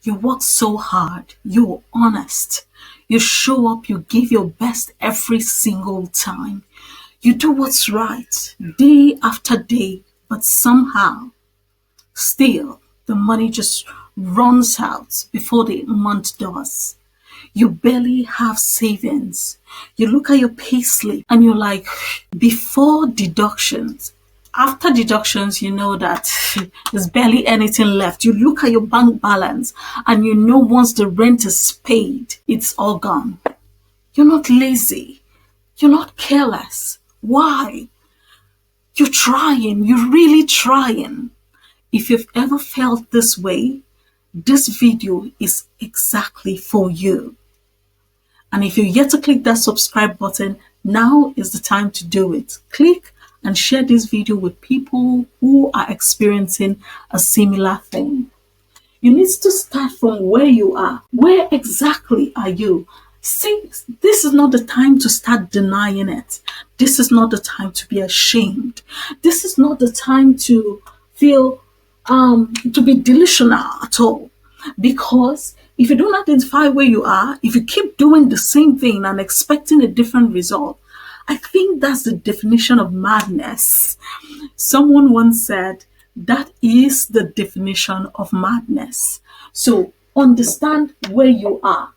You work so hard. You're honest. You show up. You give your best every single time. You do what's right day after day, but somehow, still, the money just runs out before the month does. You barely have savings. You look at your payslip and you're like, before deductions, after deductions, you know that there's barely anything left. You look at your bank balance and you know once the rent is paid, it's all gone. You're not lazy. You're not careless. Why? You're trying. You're really trying. If you've ever felt this way, this video is exactly for you. And if you're yet to click that subscribe button, now is the time to do it. Click and share this video with people who are experiencing a similar thing. You need to start from where you are. Where exactly are you? See, this is not the time to start denying it. This is not the time to be ashamed. This is not the time to feel to be delusional at all. Because if you don't identify where you are, if you keep doing the same thing and expecting a different result, I think that's the definition of madness. Someone once said, that is the definition of madness. So understand where you are.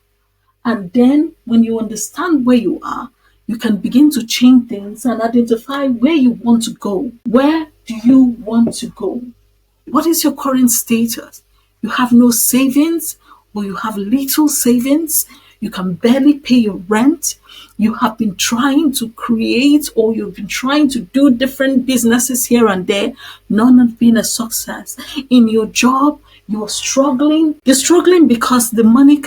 And then when you understand where you are, you can begin to change things and identify where you want to go. Where do you want to go? What is your current status? You have no savings, or you have little savings. You can barely pay your rent. You have been trying to create, or you've been trying to do different businesses here and there. None have been a success. In your job, you are struggling. You're struggling because the money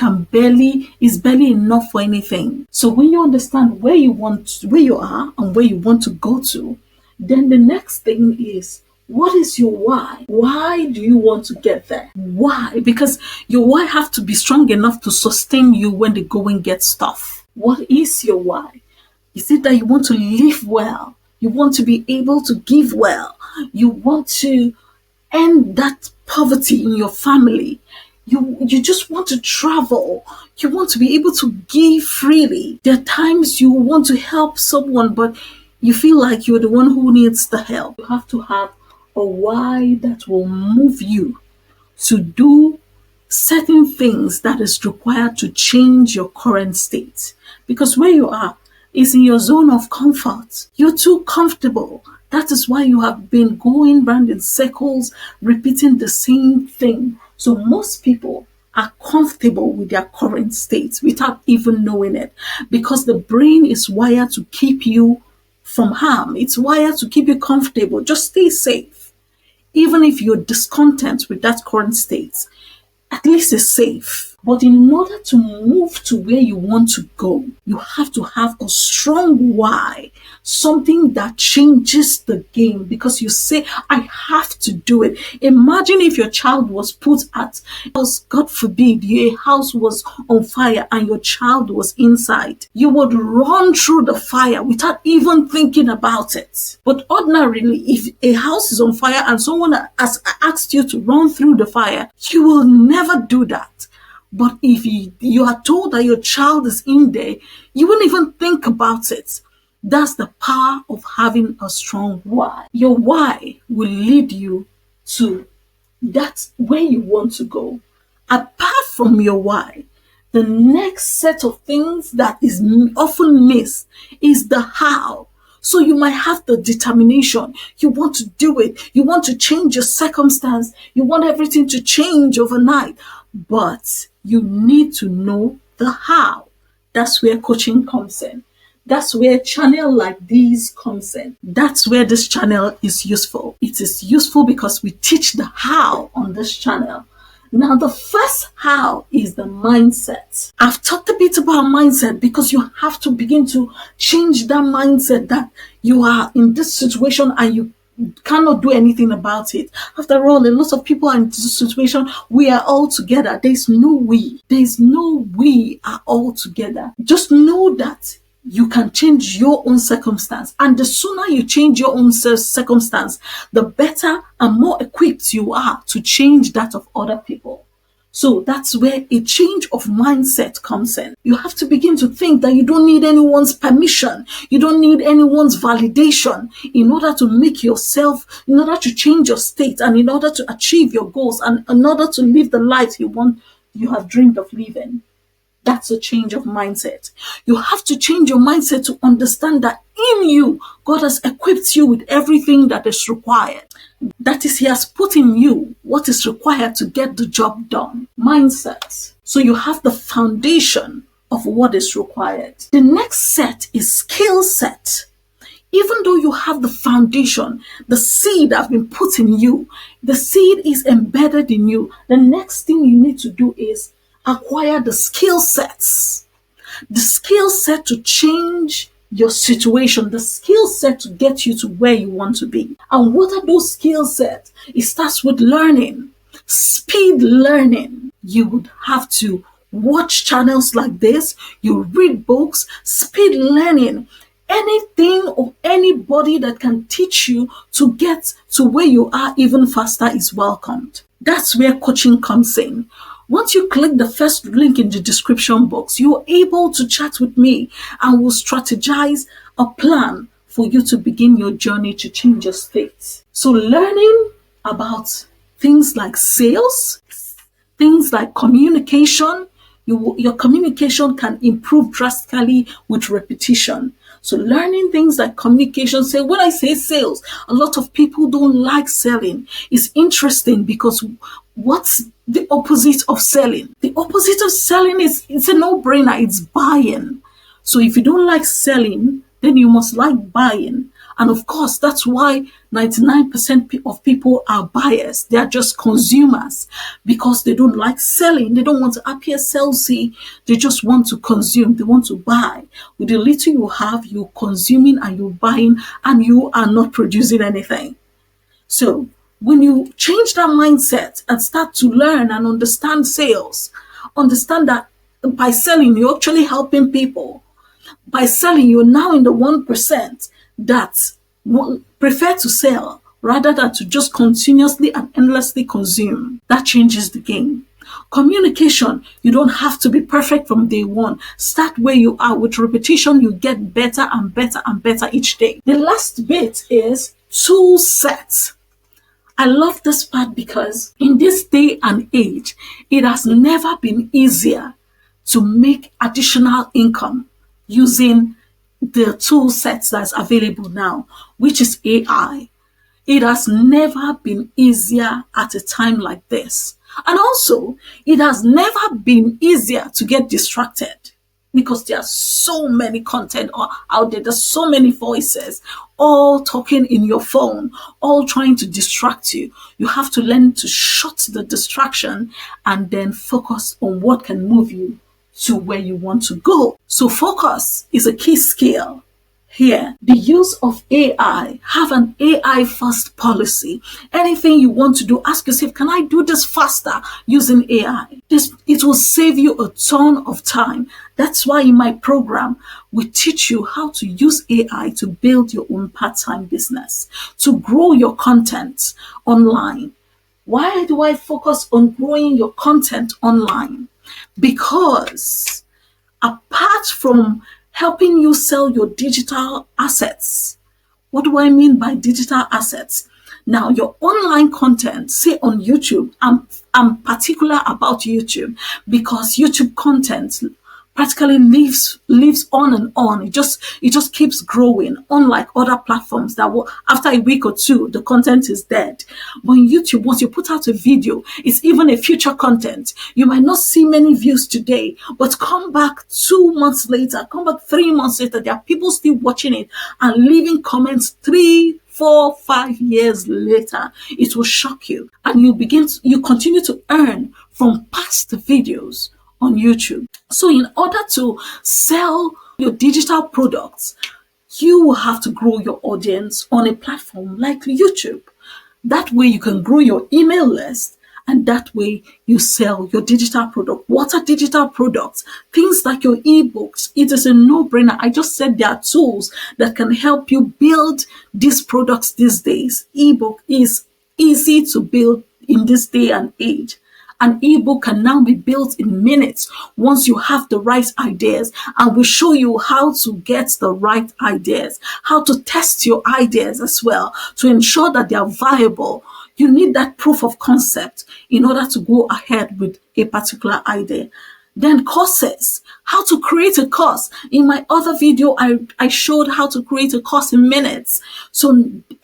is barely enough for anything. So when you understand where you are and where you want to go to, then the next thing is, what is your why? Why do you want to get there? Why? Because your why have to be strong enough to sustain you when the going gets tough. What is your why? Is it that you want to live well? You want to be able to give well? You want to end that poverty in your family? You just want to travel. You want to be able to give freely. There are times you want to help someone, but you feel like you're the one who needs the help. You have to have a why that will move you to do certain things that is required to change your current state. Because where you are is in your zone of comfort. You're too comfortable. That is why you have been going round in circles, repeating the same thing. So most people are comfortable with their current state without even knowing it, because the brain is wired to keep you from harm. It's wired to keep you comfortable. Just stay safe. Even if you're discontent with that current state, at least it's safe. But in order to move to where you want to go, you have to have a strong why, something that changes the game, because you say, I have to do it. Imagine if your child was put at, God forbid, your house was on fire and your child was inside. You would run through the fire without even thinking about it. But ordinarily, if a house is on fire and someone has asked you to run through the fire, you will never do that. But if you are told that your child is in there, you won't even think about it. That's the power of having a strong why. Your why will lead you to that's where you want to go. Apart from your why, the next set of things that is often missed is the how. So you might have the determination. You want to do it. You want to change your circumstance. You want everything to change overnight. But you need to know the how. That's where coaching comes in. That's where channel like these comes in. That's where this channel is useful. It is useful because we teach the how on this channel. Now, the first how is the mindset. I've talked a bit about mindset because you have to begin to change that mindset that you are in this situation and you cannot do anything about it. After all, a lot of people are in this situation. We are all together. There's no we. There's no we are all together. Just know that you can change your own circumstance. And the sooner you change your own circumstance, the better and more equipped you are to change that of other people. So that's where a change of mindset comes in. You have to begin to think that you don't need anyone's permission. You don't need anyone's validation in order to make yourself, in order to change your state, and in order to achieve your goals, and in order to live the life you have dreamed of living. That's a change of mindset. You have to change your mindset to understand that in you, God has equipped you with everything that is required. That is, He has put in you what is required to get the job done. Mindset. So you have the foundation of what is required. The next set is skill set. Even though you have the foundation, the seed has been put in you, the seed is embedded in you. The next thing you need to do is acquire the skill sets. The skill set to change your situation, the skill set to get you to where you want to be. And what are those skill sets? It starts with learning, speed learning. You would have to watch channels like this, you read books, speed learning. Anything or anybody that can teach you to get to where you are even faster is welcomed. That's where coaching comes in. Once you click the first link in the description box, you're able to chat with me and we'll strategize a plan for you to begin your journey to change your state. So learning about things like sales, things like communication, your communication can improve drastically with repetition. So learning things like communication, say when I say sales, a lot of people don't like selling. It's interesting because what's the opposite of selling? The opposite of selling is, it's a no-brainer, it's buying. So if you don't like selling, then you must like buying. And of course, that's why 99% of people are buyers. They are just consumers because they don't like selling. They don't want to appear salesy. They just want to consume. They want to buy. With the little you have, you're consuming and you're buying and you are not producing anything. So when you change that mindset and start to learn and understand sales, understand that by selling, you're actually helping people. By selling, you're now in the 1% that prefer to sell rather than to just continuously and endlessly consume. That changes the game. Communication, you don't have to be perfect from day one. Start where you are. With repetition, you get better and better and better each day. The last bit is tool set. I love this part because in this day and age, it has never been easier to make additional income using the tool sets that's available now, which is AI. It has never been easier at a time like this. And also, it has never been easier to get distracted because there's so many content out there. There's so many voices all talking in your phone, all trying to distract you. You have to learn to shut the distraction and then focus on what can move you to where you want to go. So focus is a key skill here. The use of AI, have an AI first policy. Anything you want to do, ask yourself, can I do this faster using AI? It will save you a ton of time. That's why in my program, we teach you how to use AI to build your own part-time business, to grow your content online. Why do I focus on growing your content online? Because apart from helping you sell your digital assets, what do I mean by digital assets? Now, your online content, say on YouTube, I'm particular about YouTube because YouTube content practically lives on and on. It just keeps growing, unlike other platforms that will, after a week or two, the content is dead. But in YouTube, once you put out a video, it's even a future content. You might not see many views today, but come back 2 months later, come back 3 months later, there are people still watching it and leaving comments 3, 4, 5 years later. It will shock you, and you continue to earn from past videos on YouTube. So in order to sell your digital products, you will have to grow your audience on a platform like YouTube. That way you can grow your email list, and that way you sell your digital product. What are digital products? Things like your ebooks. It is a no-brainer. I just said there are tools that can help you build these products these days. Ebook is easy to build in this day and age. An ebook can now be built in minutes once you have the right ideas, and we show you how to get the right ideas, how to test your ideas as well to ensure that they are viable. You need that proof of concept in order to go ahead with a particular idea. Then courses, how to create a course. In my other video, I showed how to create a course in minutes. So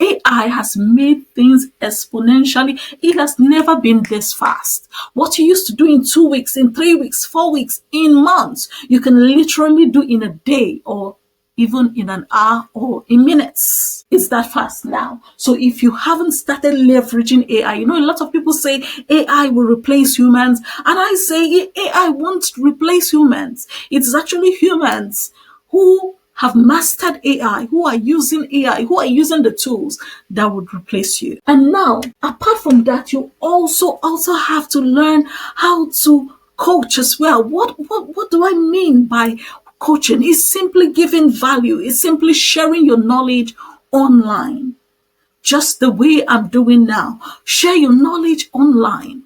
AI has made things exponentially. It has never been this fast. What you used to do in 2 weeks, in 3 weeks, 4 weeks, in months, you can literally do in a day or even in an hour or in minutes. It's that fast now. So if you haven't started leveraging AI, a lot of people say AI will replace humans. And I say AI won't replace humans. It's actually humans who have mastered AI, who are using AI, who are using the tools that would replace you. And now, apart from that, you also have to learn how to coach as well. What do I mean by coaching? Is simply giving value, is simply sharing your knowledge online, just the way I'm doing now. Share your knowledge online.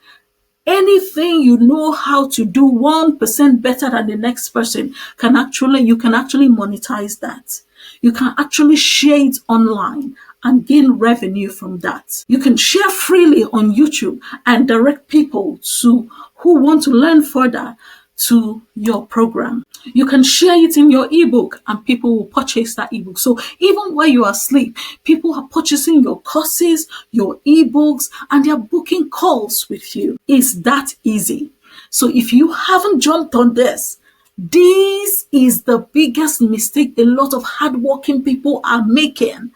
Anything you know how to do 1% better than the next person you can actually monetize that. You can actually share it online and gain revenue from that. You can share freely on YouTube and direct people to who want to learn further to your program. You can share it in your ebook and people will purchase that ebook. So even while you are asleep, people are purchasing your courses, your ebooks, and they're booking calls with you. It's that easy. So if you haven't jumped on this is the biggest mistake a lot of hardworking people are making,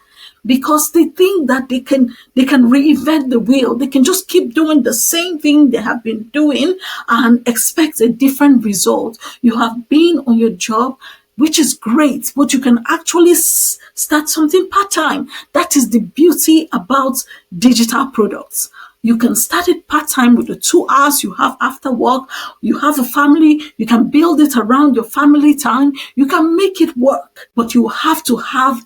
because they think that they can reinvent the wheel. They can just keep doing the same thing they have been doing and expect a different result. You have been on your job, which is great, but you can actually start something part-time. That is the beauty about digital products. You can start it part-time with the 2 hours you have after work. You have a family, you can build it around your family time. You can make it work, but you have to have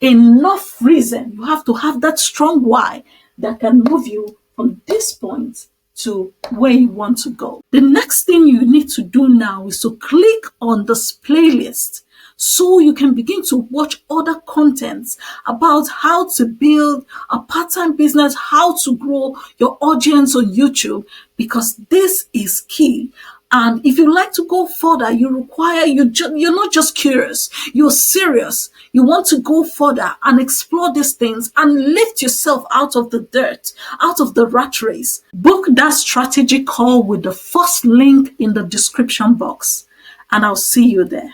enough reason. You have to have that strong why that can move you from this point to where you want to go. The next thing you need to do now is to click on this playlist so you can begin to watch other contents about how to build a part-time business, how to grow your audience on YouTube, because this is key. And if you like to go further, you're not just curious, you're serious. You want to go further and explore these things and lift yourself out of the dirt, out of the rat race. Book that strategy call with the first link in the description box, and I'll see you there.